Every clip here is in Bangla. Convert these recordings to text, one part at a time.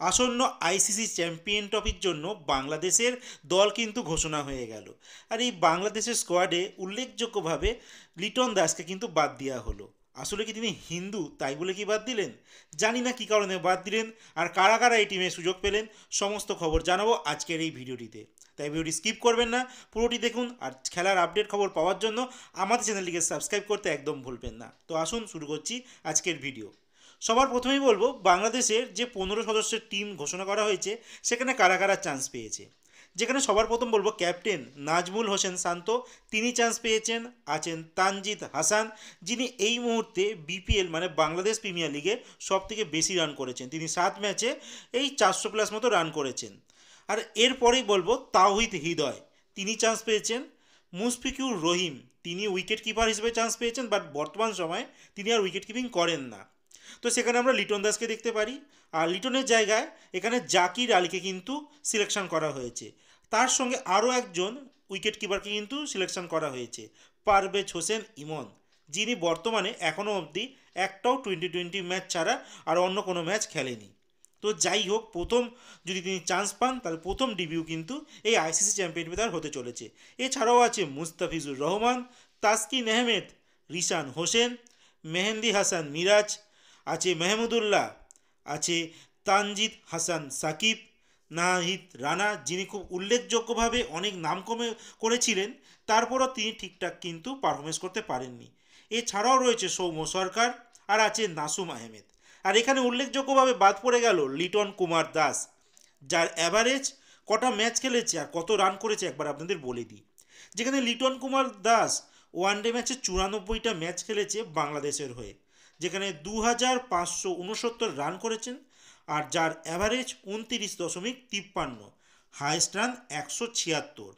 আসন্ন আইসিসি চ্যাম্পিয়ন ট্রফির জন্য বাংলাদেশের দল কিন্তু ঘোষণা হয়ে গেল। আর এই বাংলাদেশের স্কোয়াডে উল্লেখযোগ্যভাবে লিটন দাসকে কিন্তু বাদ দেওয়া হলো। আসলে কি তিনি হিন্দু তাই বলে কি বাদ দিলেন? জানি না কী কারণে বাদ দিলেন, আর কারা কারা এই টিমে সুযোগ পেলেন, সমস্ত খবর জানাবো আজকের এই ভিডিওটিতে। তাই ভিডিওটি স্কিপ করবেন না, পুরোটি দেখুন। আর খেলার আপডেট খবর পাওয়ার জন্য আমাদের চ্যানেলটিকে সাবস্ক্রাইব করতে একদম ভুলবেন না। তো আসুন শুরু করছি আজকের ভিডিও। সবার প্রথমেই বলবো, বাংলাদেশের যে 15 সদস্যের টিম ঘোষণা করা হয়েছে সেখানে কারা কারা চান্স পেয়েছে। যেখানে সবার প্রথম বলবো ক্যাপ্টেন নাজমুল হোসেন শান্ত, তিনি চান্স পেয়েছেন। আছেন তানজিদ হাসান, যিনি এই মুহূর্তে বিপিএল মানে বাংলাদেশ প্রিমিয়ার লিগে সবথেকে বেশি রান করেছেন। তিনি 7 ম্যাচে এই 400+ মতো রান করেছেন। আর এরপরেই বলবো তাওহিদ হৃদয়, তিনি চান্স পেয়েছেন। মুশফিকুর রহিম, তিনি উইকেট কিপার হিসেবে চান্স পেয়েছেন, বাট বর্তমান সময়ে তিনি আর উইকেট কিপিং করেন না। তো সেখানে আমরা লিটন দাসকে দেখতে পারি। আর লিটনের জায়গায় এখানে জাকির আলীকে কিন্তু সিলেকশন করা হয়েছে। তার সঙ্গে আরও একজন উইকেট কিপারকে কিন্তু সিলেকশন করা হয়েছে, পারভেজ হোসেন ইমন, যিনি বর্তমানে এখনও অবধি একটাও টোয়েন্টি ম্যাচ ছাড়া আর অন্য কোনো ম্যাচ খেলেনি। তো যাই হোক, প্রথম যদি তিনি চান্স পান তাহলে প্রথম ডিবিউ কিন্তু এই আইসিসি চ্যাম্পিয়নশিপে তার হতে চলেছে। এছাড়াও আছে মুস্তাফিজুর রহমান, তাসকিন আহমেদ, রিশান হোসেন, মেহেন্দি হাসান মিরাজ, আছে মেহমুদুল্লাহ, আছে তানজিদ হাসান সাকিব, নাহিদ রানা, যিনি খুব উল্লেখযোগ্যভাবে অনেক নাম করেছিলেন, তারপরও তিনি ঠিকঠাক কিন্তু পারফরমেন্স করতে পারেননি। এছাড়াও রয়েছে সৌম্য সরকার, আর আছে নাসুম আহমেদ। আর এখানে উল্লেখযোগ্যভাবে বাদ পড়ে গেল লিটন কুমার দাস, যার অ্যাভারেজ কটা ম্যাচ খেলেছে আর কত রান করেছে একবার আপনাদের বলে দিই। যেখানে লিটন কুমার দাস ওয়ানডে ম্যাচে 94টা ম্যাচ খেলেছে বাংলাদেশের হয়ে, যেখানে 2569 রান করেছেন, আর যার অ্যাভারেজ 29.53, হাইস্ট রান 176।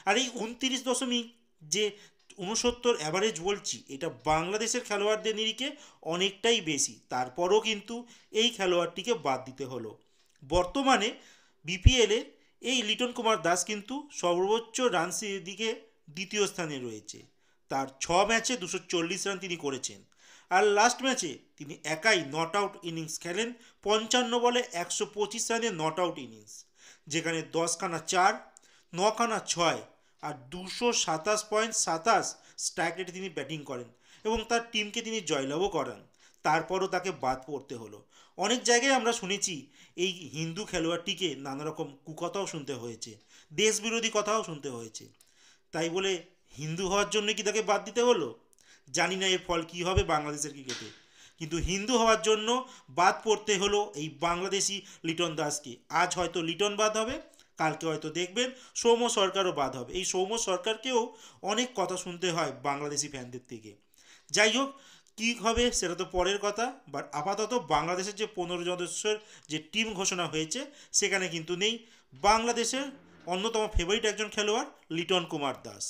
আর এই 29.69 অ্যাভারেজ বলছি, এটা বাংলাদেশের খেলোয়াড়দের নিরিখে অনেকটাই বেশি। তারপরও কিন্তু এই খেলোয়াড়টিকে বাদ দিতে হলো। বর্তমানে বিপিএলে এই লিটন কুমার দাস কিন্তু সর্বোচ্চ রান দিকে দ্বিতীয় স্থানে রয়েছে। তার 6 ম্যাচে 240 রান তিনি করেছেন। আর লাস্ট ম্যাচে তিনি একাই নট আউট ইনিংস খেলেন, 55 বলে 125 রানের নট আউট ইনিংস, যেখানে 10খানা 4, 9খানা 6 আর 227.27 স্ট্রাইক রেটে তিনি ব্যাটিং করেন এবং তার টিমকে তিনি জয়লাভও করান। তারপরও তাকে বাদ পড়তে হলো। অনেক জায়গায় আমরা শুনেছি এই হিন্দু খেলোয়াড়টিকে নানা রকম কুকথাও শুনতে হয়েছে, দেশবিরোধী কথাও শুনতে হয়েছে। তাই বলে হিন্দু হওয়ার জন্য কি তাকে বাদ দিতে হলো? জানি না এর ফল কী হবে বাংলাদেশের ক্রিকেটে, কিন্তু হিন্দু হওয়ার জন্য বাদ পড়তে হলো এই বাংলাদেশি লিটন দাসকে। আজ হয়তো লিটন বাদ হবে, কালকে হয়তো দেখবেন সৌম্য সরকারও বাদ হবে। এই সৌম্য সরকারকেও অনেক কথা শুনতে হয় বাংলাদেশি ফ্যানদের থেকে। যাই হোক, কী হবে সেটা তো পরের কথা। বাট আপাতত বাংলাদেশের যে 15 সদস্যের যে টিম ঘোষণা হয়েছে সেখানে কিন্তু নেই বাংলাদেশের অন্যতম ফেভারিট একজন খেলোয়াড় লিটন কুমার দাস।